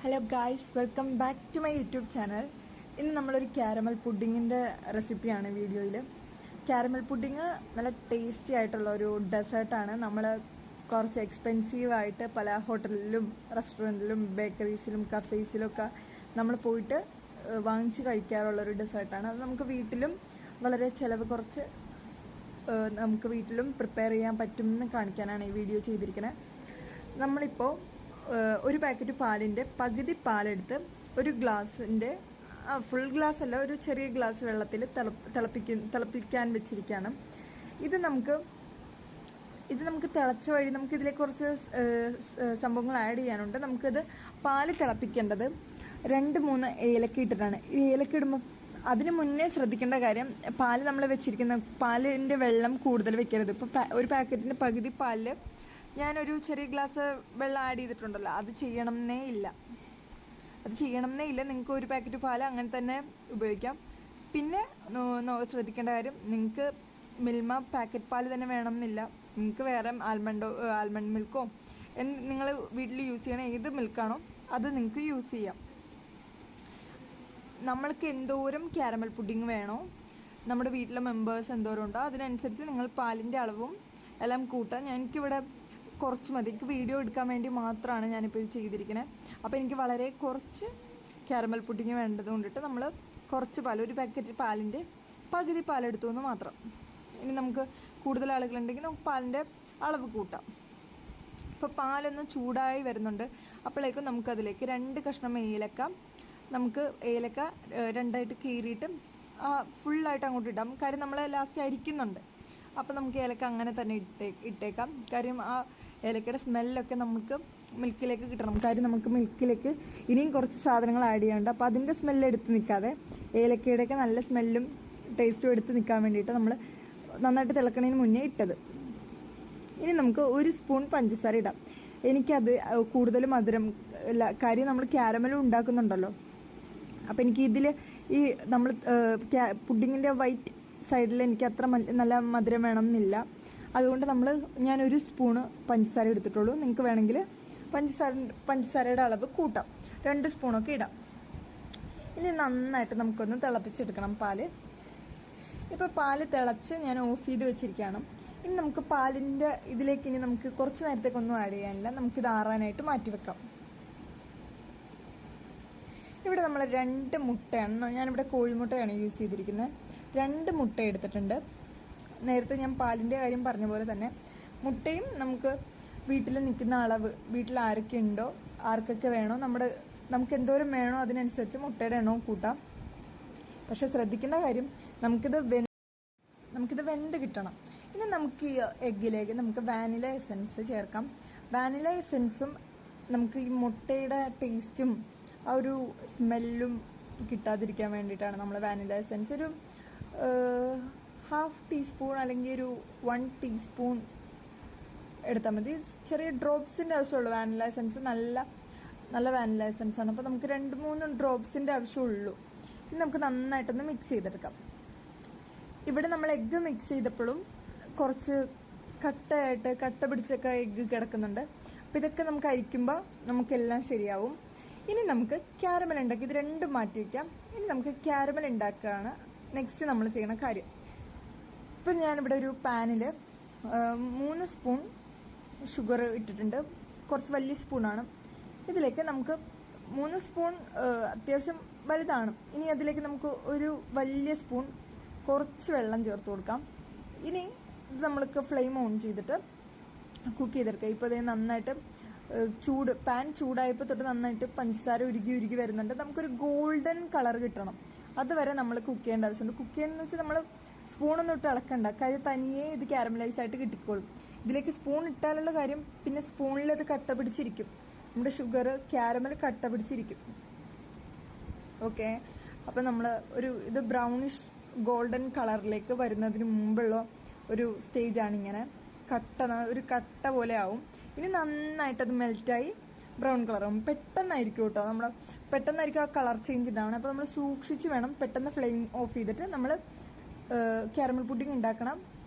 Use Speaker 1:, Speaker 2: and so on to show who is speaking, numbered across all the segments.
Speaker 1: Hello guys, welcome back to my YouTube channel. ഇന്ന് നമ്മളൊരു caramel പുഡിങ്ങിൻ്റെ റെസിപ്പിയാണ് വീഡിയോയിൽ. ക്യാരമൽ പുഡിങ് നല്ല ടേസ്റ്റി ആയിട്ടുള്ള ഒരു ഡെസേർട്ടാണ്. നമ്മൾ കുറച്ച് എക്സ്പെൻസീവായിട്ട് പല ഹോട്ടലിലും റെസ്റ്റോറൻറ്റിലും ബേക്കറീസിലും കഫേസിലും ഒക്കെ നമ്മൾ പോയിട്ട് വാങ്ങിച്ച് കഴിക്കാറുള്ളൊരു ഡെസേർട്ടാണ്. അത് നമുക്ക് വീട്ടിലും വളരെ ചിലവ് കുറച്ച് നമുക്ക് വീട്ടിലും പ്രിപ്പയർ ചെയ്യാൻ പറ്റുമെന്ന് കാണിക്കാനാണ് ഈ വീഡിയോ ചെയ്തിരിക്കുന്നത്. നമ്മളിപ്പോൾ ഒരു പാക്കറ്റ് പാലിൻ്റെ പകുതി പാലെടുത്ത് ഒരു ഗ്ലാസിൻ്റെ ഫുൾ ഗ്ലാസ് അല്ല, ഒരു ചെറിയ ഗ്ലാസ് വെള്ളത്തിൽ തിളപ്പിക്കാൻ വെച്ചിരിക്കുകയാണ്. ഇത് നമുക്ക് തിളച്ച വഴി നമുക്കിതിലേക്ക് കുറച്ച് സംഭവങ്ങൾ ആഡ് ചെയ്യാനുണ്ട്. നമുക്കിത് പാല് തിളപ്പിക്കേണ്ടത് 2-3 ഏലക്ക ഇട്ടിട്ടാണ്. ഈ ഏലക്ക ഇടുമ്പോൾ അതിന് മുന്നേ ശ്രദ്ധിക്കേണ്ട കാര്യം, പാല് നമ്മൾ വെച്ചിരിക്കുന്ന പാലിൻ്റെ വെള്ളം കൂടുതൽ വെക്കരുത്. ഇപ്പോൾ ഒരു പാക്കറ്റിൻ്റെ പകുതി പാലിൽ ഞാനൊരു ചെറിയ ഗ്ലാസ് വെള്ളം ആഡ് ചെയ്തിട്ടുണ്ടല്ലോ, അത് ചെയ്യണമെന്നേ ഇല്ല. നിങ്ങൾക്ക് ഒരു പാക്കറ്റ് പാൽ അങ്ങനെ തന്നെ ഉപയോഗിക്കാം. പിന്നെ ശ്രദ്ധിക്കേണ്ട കാര്യം, നിങ്ങൾക്ക് മിൽമ പാക്കറ്റ് പാൽ തന്നെ വേണമെന്നില്ല. നിങ്ങൾക്ക് വേറെ ആൽമണ്ട് മിൽക്കോ നിങ്ങൾ വീട്ടിൽ യൂസ് ചെയ്യണ ഏത് മിൽക്കാണോ അത് നിങ്ങൾക്ക് യൂസ് ചെയ്യാം. നമ്മൾക്ക് എന്തോരം ക്യാരമൽ പുഡിങ് വേണോ, നമ്മുടെ വീട്ടിലെ മെമ്പേഴ്സ് എന്തോരം ഉണ്ടോ അതിനനുസരിച്ച് നിങ്ങൾ പാലിൻ്റെ അളവും എല്ലാം കൂട്ടാം. എനിക്കിവിടെ കുറച്ച് മതി, എനിക്ക് വീഡിയോ എടുക്കാൻ വേണ്ടി മാത്രമാണ് ഞാനിപ്പോൾ ഇത് ചെയ്തിരിക്കുന്നത്. അപ്പോൾ എനിക്ക് വളരെ കുറച്ച് ക്യാരമൽ പുഡിങ് വേണ്ടത് കൊണ്ടിട്ട് നമ്മൾ കുറച്ച് പാൽ, ഒരു പാക്കറ്റ് പാലിൻ്റെ പകുതി പാലെടുത്തു എന്ന് മാത്രം. ഇനി നമുക്ക് കൂടുതൽ ആളുകളുണ്ടെങ്കിൽ നമുക്ക് പാലിൻ്റെ അളവ് കൂട്ടാം. ഇപ്പോൾ പാലൊന്ന് ചൂടായി വരുന്നുണ്ട്. അപ്പോഴേക്കും നമുക്കതിലേക്ക് 2 കഷ്ണം ഏലക്ക, നമുക്ക് ഏലക്ക 2ആയിട്ട് കീറിയിട്ട് ഫുള്ളായിട്ട് അങ്ങോട്ട് ഇടാം. കാര്യം നമ്മൾ ലാസ്റ്റ് അരിക്കുന്നുണ്ട്. അപ്പോൾ നമുക്ക് ഏലക്ക അങ്ങനെ തന്നെ ഇട്ടേക്കാം. കാര്യം ആ ഏലക്കയുടെ സ്മെല്ലൊക്കെ നമുക്ക് മിൽക്കിലേക്ക് കിട്ടണം. കാര്യം നമുക്ക് മിൽക്കിലേക്ക് ഇനിയും കുറച്ച് സാധനങ്ങൾ ആഡ് ചെയ്യാനുണ്ട്. അപ്പോൾ അതിൻ്റെ സ്മെല്ല് എടുത്ത് നിൽക്കാതെ ഏലക്കയുടെയൊക്കെ നല്ല സ്മെല്ലും ടേസ്റ്റും എടുത്ത് നിൽക്കാൻ വേണ്ടിയിട്ട് നമ്മൾ നന്നായിട്ട് തിളക്കണതിന് മുന്നേ ഇട്ടത്. ഇനി നമുക്ക് 1 സ്പൂൺ പഞ്ചസാര ഇടാം. എനിക്കത് കൂടുതൽ മധുരം ഇല്ല, കാര്യം നമ്മൾ ക്യാരമലും ഉണ്ടാക്കുന്നുണ്ടല്ലോ. അപ്പോൾ എനിക്ക് ഇതിൽ ഈ നമ്മൾ പുഡിങ്ങിൻ്റെ വൈറ്റ് സൈഡിൽ എനിക്ക് അത്ര നല്ല മധുരം വേണമെന്നില്ല. അതുകൊണ്ട് ഞാൻ 1 സ്പൂണ് പഞ്ചസാര എടുത്തിട്ടുള്ളൂ. നിങ്ങൾക്ക് വേണമെങ്കിൽ പഞ്ചസാരയുടെ അളവ് കൂട്ടാം, 2 സ്പൂണൊക്കെ ഇടാം. ഇനി നന്നായിട്ട് നമുക്കൊന്ന് തിളപ്പിച്ചെടുക്കണം പാല്. ഇപ്പോൾ പാല് തിളച്ച് ഞാൻ ഓഫ് ചെയ്ത് വെച്ചിരിക്കുകയാണ്. ഇനി നമുക്ക് പാലിൻ്റെ ഇതിലേക്ക് ഇനി നമുക്ക് കുറച്ച് നേരത്തേക്കൊന്നും ആഡ് ചെയ്യാനില്ല. നമുക്കിത് ആറാനായിട്ട് മാറ്റി വെക്കാം. ഇവിടെ നമ്മൾ 2 മുട്ടയാണ്, ഞാനിവിടെ കോഴിമുട്ടയാണ് യൂസ് ചെയ്തിരിക്കുന്നത്. 2 മുട്ട എടുത്തിട്ടുണ്ട്. നേരത്തെ ഞാൻ പാലിൻ്റെ കാര്യം പറഞ്ഞ പോലെ തന്നെ മുട്ടയും നമുക്ക് വീട്ടിൽ നിൽക്കുന്ന അളവ്, വീട്ടിൽ ആരൊക്കെ ഉണ്ടോ ആർക്കൊക്കെ വേണോ നമുക്ക് എന്തോരം വേണോ അതിനനുസരിച്ച് മുട്ടയുടെ എണ്ണവും കൂട്ടാം. പക്ഷെ ശ്രദ്ധിക്കേണ്ട കാര്യം, നമുക്കിത് വെന്ത് കിട്ടണം. ഇനി നമുക്ക് ഈ എഗ്ഗിലേക്ക് നമുക്ക് വാനില എസൻസ് ചേർക്കാം. വാനില എസൻസും നമുക്ക് ഈ മുട്ടയുടെ ടേസ്റ്റും ആ ഒരു സ്മെല്ലും കിട്ടാതിരിക്കാൻ വേണ്ടിയിട്ടാണ് നമ്മൾ വാനില എസൻസ് ഒരു 1/2 ടീസ്പൂൺ അല്ലെങ്കിൽ ഒരു 1 ടീസ്പൂൺ എടുത്താൽ മതി. ചെറിയ ഡ്രോപ്സിൻ്റെ ആവശ്യമുള്ളൂ. വാനില എസൻസ് നല്ല വാനില എസൻസ് ആണ്. അപ്പോൾ നമുക്ക് 2-3 ഡ്രോപ്സിൻ്റെ ആവശ്യമുള്ളൂ. ഇനി നമുക്ക് നന്നായിട്ടൊന്ന് മിക്സ് ചെയ്തെടുക്കാം. ഇവിടെ നമ്മൾ എഗ്ഗ് മിക്സ് ചെയ്തപ്പോഴും കുറച്ച് കട്ട പിടിച്ചൊക്കെ എഗ്ഗ് കിടക്കുന്നുണ്ട്. അപ്പോൾ ഇതൊക്കെ നമുക്ക് അരിക്കുമ്പോൾ നമുക്കെല്ലാം ശരിയാവും. ഇനി നമുക്ക് ക്യാരമൽ ഉണ്ടാക്കി ഇത് 2 മാറ്റി വയ്ക്കാം. ഇനി നമുക്ക് ക്യാരമൽ ഉണ്ടാക്കുകയാണ് നെക്സ്റ്റ് നമ്മൾ ചെയ്യണ കാര്യം. ഇപ്പം ഞാനിവിടെ ഒരു പാനിൽ 3 സ്പൂൺ ഷുഗർ ഇട്ടിട്ടുണ്ട്. കുറച്ച് വലിയ സ്പൂണാണ്. ഇതിലേക്ക് നമുക്ക് 3 സ്പൂൺ അത്യാവശ്യം വലുതാണ്. ഇനി അതിലേക്ക് നമുക്ക് ഒരു വലിയ സ്പൂൺ കുറച്ച് വെള്ളം ചേർത്ത് കൊടുക്കാം. ഇനി ഇത് നമ്മൾക്ക് ഫ്ലെയിം ഓൺ ചെയ്തിട്ട് കുക്ക് ചെയ്തെടുക്കാം. ഇപ്പോൾ അതേ നന്നായിട്ട് പാൻ ചൂടായപ്പോൾ തൊട്ട് നന്നായിട്ട് പഞ്ചസാര ഉരുകി വരുന്നുണ്ട്. നമുക്കൊരു ഗോൾഡൻ കളർ കിട്ടണം. അതുവരെ നമ്മൾ കുക്ക് ചെയ്യേണ്ട ആവശ്യമുണ്ട്. കുക്ക് ചെയ്യുന്നതെന്ന് വെച്ചാൽ നമ്മൾ സ്പൂണൊന്നും ഇട്ട് ഇളക്കണ്ട. കാര്യം തനിയെ ഇത് ക്യാരമലൈസ് ആയിട്ട് കിട്ടിക്കോളും. ഇതിലേക്ക് സ്പൂൺ ഇട്ടാലുള്ള കാര്യം, പിന്നെ സ്പൂണിൽ അത് കട്ട പിടിച്ചിരിക്കും. നമ്മുടെ ഷുഗർ ക്യാരമൽ കട്ട പിടിച്ചിരിക്കും. ഓക്കെ, അപ്പം നമ്മൾ ഇത് ബ്രൗണിഷ് ഗോൾഡൻ കളറിലേക്ക് വരുന്നതിന് മുമ്പുള്ള ഒരു സ്റ്റേജാണ് ഇങ്ങനെ ഒരു കട്ട പോലെ ആവും. ഇനി നന്നായിട്ടത് മെൽറ്റായി ബ്രൗൺ കളറാവും. പെട്ടെന്നായിരിക്കും കേട്ടോ, പെട്ടെന്നായിരിക്കും ആ കളർ ചേഞ്ച് ഉണ്ടാവണം. അപ്പോൾ നമ്മൾ സൂക്ഷിച്ച് വേണം. പെട്ടെന്ന് ഫ്ലെയിം ഓഫ് ചെയ്തിട്ട് നമ്മൾ ക്യാരമൽ പുഡിംഗ് ഉണ്ടാക്കണം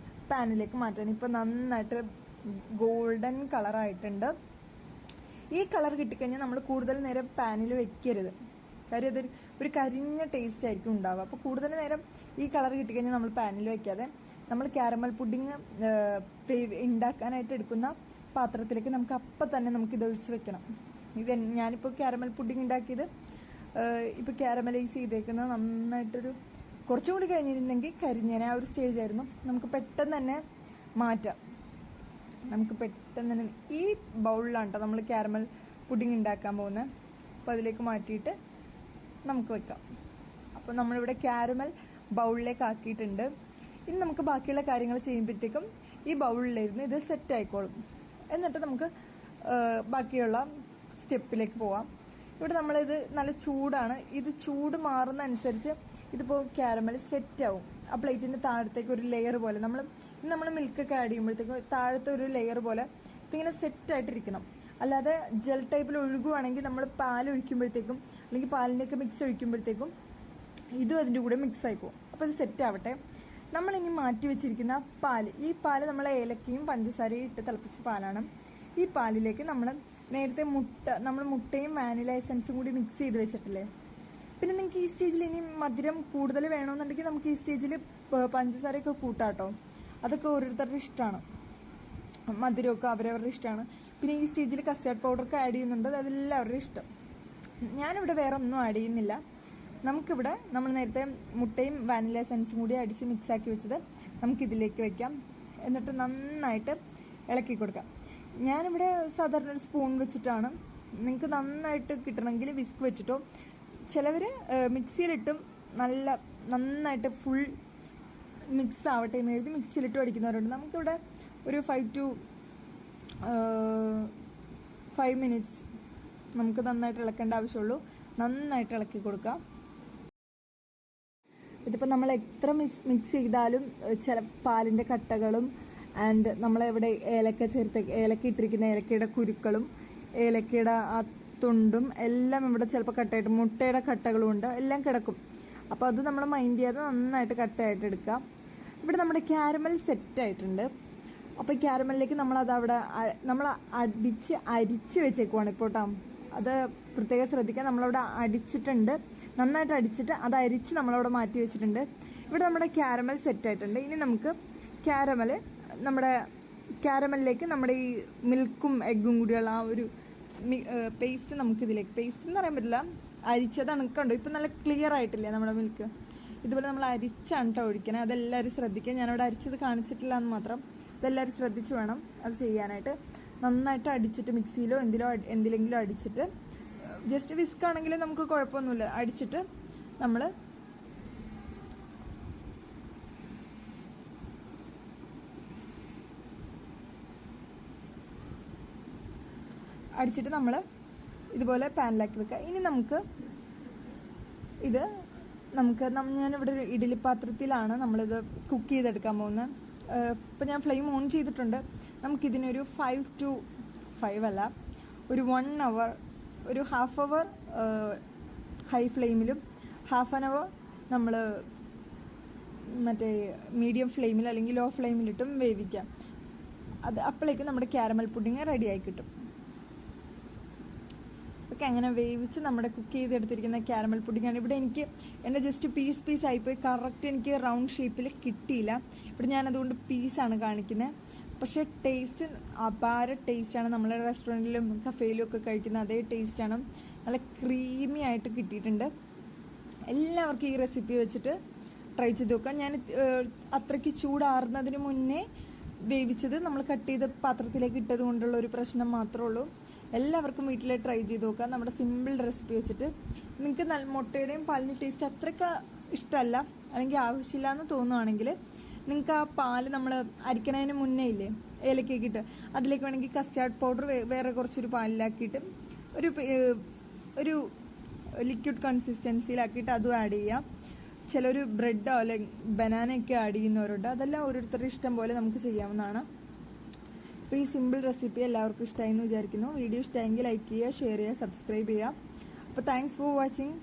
Speaker 1: പാനിലേക്ക് മാറ്റാൻ. ഇപ്പോൾ നന്നായിട്ട് ഗോൾഡൻ കളറായിട്ടുണ്ട്. ഈ കളർ കിട്ടിക്കഴിഞ്ഞാൽ നമ്മൾ കൂടുതൽ നേരം പാനിൽ വെക്കരുത്, കാര്യം അതൊരു ഒരു കരിഞ്ഞ ടേസ്റ്റ് ആയിരിക്കും ഉണ്ടാവുക. അപ്പോൾ കൂടുതൽ നേരം ഈ കളർ കിട്ടിക്കഴിഞ്ഞാൽ നമ്മൾ പാനിൽ വെക്കാതെ നമ്മൾ ക്യാരമൽ പുഡിങ് ഉണ്ടാക്കാനായിട്ട് എടുക്കുന്ന പാത്രത്തിലേക്ക് നമുക്ക് അപ്പം തന്നെ നമുക്കിത് ഒഴിച്ച് വെക്കണം. ഞാനിപ്പോൾ ക്യാരമൽ പുഡിങ് ഉണ്ടാക്കിയത് ഇപ്പോൾ ക്യാരമലൈസ് ചെയ്തേക്കുന്നത് നന്നായിട്ടൊരു കുറച്ചും കൂടി കഴിഞ്ഞിരുന്നെങ്കിൽ കരിഞ്ഞേനെ ആ ഒരു സ്റ്റേജ് ആയിരുന്നു. നമുക്ക് പെട്ടെന്ന് തന്നെ മാറ്റാം. നമുക്ക് പെട്ടെന്ന് തന്നെ ഈ ബൗളിലാണ് കേട്ടോ നമ്മൾ ക്യാരമൽ പുഡിങ് ഉണ്ടാക്കാൻ പോകുന്നത്. അപ്പോൾ അതിലേക്ക് മാറ്റിയിട്ട് നമുക്ക് വെക്കാം. അപ്പോൾ നമ്മളിവിടെ ക്യാരമൽ ബൗളിലേക്ക് ആക്കിയിട്ടുണ്ട്. ഇനി നമുക്ക് ബാക്കിയുള്ള കാര്യങ്ങൾ ചെയ്യുമ്പോഴത്തേക്കും ഈ ബൗളിലിരുന്ന് ഇത് സെറ്റ് ആയിക്കോളും. എന്നിട്ട് നമുക്ക് ബാക്കിയുള്ള സ്റ്റെപ്പിലേക്ക് പോവാം. ഇവിടെ നമ്മളിത് നല്ല ചൂടാണ്. ഇത് ചൂട് മാറുന്ന അനുസരിച്ച് ഇതിപ്പോൾ ക്യാരമൽ സെറ്റ് ആവും. ആ പ്ലേറ്റിൻ്റെ താഴത്തേക്ക് ഒരു ലെയർ പോലെ നമ്മൾ മിൽക്കൊക്കെ ആഡ് ചെയ്യുമ്പോഴത്തേക്കും താഴത്തെ ഒരു ലെയർ പോലെ ഇതിങ്ങനെ സെറ്റായിട്ടിരിക്കണം. അല്ലാതെ ജെൽ ടൈപ്പിൽ ഒഴുകുവാണെങ്കിൽ നമ്മൾ പാൽ ഒഴിക്കുമ്പോഴത്തേക്കും അല്ലെങ്കിൽ പാലിൻ്റെയൊക്കെ മിക്സ് ഒഴിക്കുമ്പോഴത്തേക്കും ഇതും അതിൻ്റെ കൂടെ മിക്സ് ആയി പോകും. അപ്പോൾ ഇത് സെറ്റ് ആവട്ടെ. നമ്മളിനി മാറ്റി വെച്ചിരിക്കുന്ന ഈ പാല് നമ്മൾ ഏലക്കയും പഞ്ചസാരയും ഇട്ട് തിളപ്പിച്ച പാലാണ്. ഈ പാലിലേക്ക് നമ്മൾ നേരത്തെ മുട്ടയും വാനില എസൻസും കൂടി മിക്സ് ചെയ്ത് വെച്ചിട്ടില്ലേ. പിന്നെ നിങ്ങൾക്ക് ഈ സ്റ്റേജിൽ ഇനി മധുരം കൂടുതൽ വേണമെന്നുണ്ടെങ്കിൽ നമുക്ക് ഈ സ്റ്റേജിൽ പഞ്ചസാരയൊക്കെ കൂട്ടാട്ടോ. അതൊക്കെ ഓരോരുത്തരുടെ ഇഷ്ടമാണ്, മധുരമൊക്കെ അവരവരുടെ ഇഷ്ടമാണ്. പിന്നെ ഈ സ്റ്റേജിൽ കസ്റ്റാർഡ് പൗഡറൊക്കെ ആഡ് ചെയ്യുന്നുണ്ട്, അതെല്ലാവരുടെ ഇഷ്ടം. ഞാനിവിടെ വേറെ ഒന്നും ആഡ് ചെയ്യുന്നില്ല. നമുക്കിവിടെ നമ്മൾ നേരത്തെ മുട്ടയും വാനില എസൻസും കൂടി അടിച്ച് മിക്സാക്കി വെച്ചത് നമുക്കിതിലേക്ക് വെക്കാം. എന്നിട്ട് നന്നായിട്ട് ഇളക്കി കൊടുക്കാം. ഞാനിവിടെ സാധാരണ ഒരു സ്പൂൺ വെച്ചിട്ടാണ്. നിങ്ങൾക്ക് നന്നായിട്ട് കിട്ടണമെങ്കിൽ വിസ്ക് വെച്ചിട്ടോ, ചിലവർ മിക്സിയിലിട്ടും നന്നായിട്ട് ഫുൾ മിക്സ് ആവട്ടെ എന്ന് കരുതി മിക്സിയിലിട്ട് അടിക്കുന്നവരുണ്ട്. നമുക്കിവിടെ ഒരു 5 to 5 minutes നമുക്ക് നന്നായിട്ട് ഇളക്കേണ്ട ആവശ്യമുള്ളൂ. നന്നായിട്ട് ഇളക്കി കൊടുക്കാം. ഇതിപ്പോൾ നമ്മൾ എത്ര മിക്സ് ചെയ്താലും ചില പാലിൻ്റെ കട്ടകളും ആൻഡ് നമ്മളെവിടെ ഏലക്ക ഇട്ടിരിക്കുന്ന ഏലക്കയുടെ കുരുക്കളും ഏലക്കയുടെ ആ തുണ്ടും എല്ലാം ഇവിടെ ചിലപ്പോൾ കട്ടയായിട്ട് മുട്ടയുടെ കട്ടകളും ഉണ്ട്, എല്ലാം കിടക്കും. അപ്പോൾ അത് നമ്മൾ മൈൻഡ് ചെയ്യാതെ നന്നായിട്ട് കട്ടയായിട്ട് എടുക്കുക. ഇവിടെ നമ്മുടെ ക്യാരമൽ സെറ്റായിട്ടുണ്ട്. അപ്പോൾ ഈ ക്യാരമലിലേക്ക് നമ്മൾ അരിച്ച് വെച്ചേക്കുവാണ് ഇപ്പോൾ കേട്ടോ. അത് പ്രത്യേകം ശ്രദ്ധിക്കുക. നമ്മളവിടെ അടിച്ചിട്ടുണ്ട്, നന്നായിട്ട് അടിച്ചിട്ട് അത് അരിച്ച് നമ്മളവിടെ മാറ്റി വെച്ചിട്ടുണ്ട്. ഇവിടെ നമ്മുടെ ക്യാരമൽ സെറ്റായിട്ടുണ്ട്. ഇനി നമുക്ക് ക്യാരമലിലേക്ക് നമ്മുടെ ഈ മിൽക്കും എഗ്ഗും കൂടിയുള്ള ആ ഒരു പേസ്റ്റ് നമുക്കിതിലേക്ക്, പേസ്റ്റ് എന്ന് പറയാൻ പറ്റില്ല, അരിച്ചതാണ്. കണ്ടോ ഇപ്പം നല്ല ക്ലിയർ ആയിട്ടില്ലേ നമ്മുടെ മിൽക്ക്. ഇതുപോലെ നമ്മൾ അരിച്ചാണ് കേട്ടോ ഒഴിക്കണേ. അതെല്ലാവരും ശ്രദ്ധിക്കുക. ഞാനവിടെ അരിച്ചത് കാണിച്ചിട്ടില്ല എന്ന് മാത്രം. അതെല്ലാവരും ശ്രദ്ധിച്ച് വേണം അത് ചെയ്യാനായിട്ട്. നന്നായിട്ട് അടിച്ചിട്ട് മിക്സിയിലോ എന്തിലെങ്കിലും അടിച്ചിട്ട്, ജസ്റ്റ് വിസ്ക് ആണെങ്കിൽ നമുക്ക് കുഴപ്പമൊന്നുമില്ല, അടിച്ചിട്ട് നമ്മൾ ഇതുപോലെ പാനിലാക്കി വെക്കുക. ഇനി ഞാനിവിടെ ഒരു ഇഡ്ഡലി പാത്രത്തിലാണ് നമ്മളിത് കുക്ക് ചെയ്തെടുക്കാൻ പോകുന്നത്. ഇപ്പം ഞാൻ ഫ്ലെയിം ഓൺ ചെയ്തിട്ടുണ്ട്. നമുക്കിതിനൊരു 5 to 5 അല്ല, ഒരു 1 hour, ഒരു ഹാഫ് അവർ ഹൈ ഫ്ലെയിമിലും ഹാഫ് ആൻ അവർ നമ്മൾ മറ്റേ മീഡിയം ഫ്ലെയിമിൽ അല്ലെങ്കിൽ ലോ ഫ്ലെയിമിലിട്ടും വേവിക്കാം. അപ്പോഴേക്കും നമ്മുടെ ക്യാരമൽ പുഡിങ് റെഡിയായി കിട്ടും. ഒക്കെ അങ്ങനെ വേവിച്ച് നമ്മുടെ കുക്ക് ചെയ്തെടുത്തിരിക്കുന്ന ക്യാരമൽ പുഡിങ്ങാണ്. ഇവിടെ എൻ്റെ ജസ്റ്റ് പീസ് ആയിപ്പോയി. കറക്റ്റ് എനിക്ക് റൗണ്ട് ഷേപ്പിൽ കിട്ടിയില്ല. ഇവിടെ ഞാനതുകൊണ്ട് പീസാണ് കാണിക്കുന്നത്. പക്ഷേ ടേസ്റ്റ് അപാര ടേസ്റ്റാണ്. നമ്മൾ റെസ്റ്റോറൻറ്റിലും കഫേയിലും ഒക്കെ കഴിക്കുന്ന അതേ ടേസ്റ്റാണ്. നല്ല ക്രീമി ആയിട്ട് കിട്ടിയിട്ടുണ്ട്. എല്ലാവർക്കും ഈ റെസിപ്പി വെച്ചിട്ട് ട്രൈ ചെയ്ത് നോക്കാം. ഞാൻ അത്രയ്ക്ക് ചൂടാറുന്നതിന് മുന്നേ വേവിച്ചത് നമ്മൾ കട്ട് ചെയ്ത് പാത്രത്തിലേക്ക് ഇട്ടത് കൊണ്ടുള്ള ഒരു പ്രശ്നം മാത്രമേ ഉള്ളൂ. എല്ലാവർക്കും വീട്ടിൽ ട്രൈ ചെയ്ത് നോക്കാം. നമ്മുടെ സിമ്പിൾ റെസിപ്പി വെച്ചിട്ട്. നിങ്ങൾക്ക് മുട്ടയുടെയും പാലിൻ്റെ ടേസ്റ്റ് അത്രയ്ക്ക് ഇഷ്ടമല്ല അല്ലെങ്കിൽ ആവശ്യമില്ല എന്ന് തോന്നുകയാണെങ്കിൽ നിങ്ങൾക്ക് ആ പാല് നമ്മൾ അരിക്കണതിന് മുന്നേ ഇല്ലേ ഏലക്കൊക്കെ ഇട്ട് അതിലേക്ക് വേണമെങ്കിൽ കസ്റ്റാർഡ് പൗഡർ വേറെ കുറച്ചൊരു പാലിലാക്കിയിട്ട് ഒരു ലിക്വിഡ് കൺസിസ്റ്റൻസിയിലാക്കിയിട്ട് അതും ആഡ് ചെയ്യാം. ചിലർ ബ്രെഡോ അല്ലെങ്കിൽ ബനാനയൊക്കെ ആഡ് ചെയ്യുന്നവരുണ്ട്. അതെല്ലാം ഓരോരുത്തരുടെ ഇഷ്ടം പോലെ നമുക്ക് ചെയ്യാവുന്നതാണ്. അപ്പോൾ ഈ സിമ്പിൾ റെസിപ്പി എല്ലാവർക്കും ഇഷ്ടമായി എന്ന് വിചാരിക്കുന്നു. വീഡിയോ ഇഷ്ടമായെങ്കിൽ ലൈക്ക് ചെയ്യുക, ഷെയർ ചെയ്യുക, സബ്സ്ക്രൈബ് ചെയ്യുക. അപ്പോൾ താങ്ക്സ് ഫോർ വാച്ചിങ്.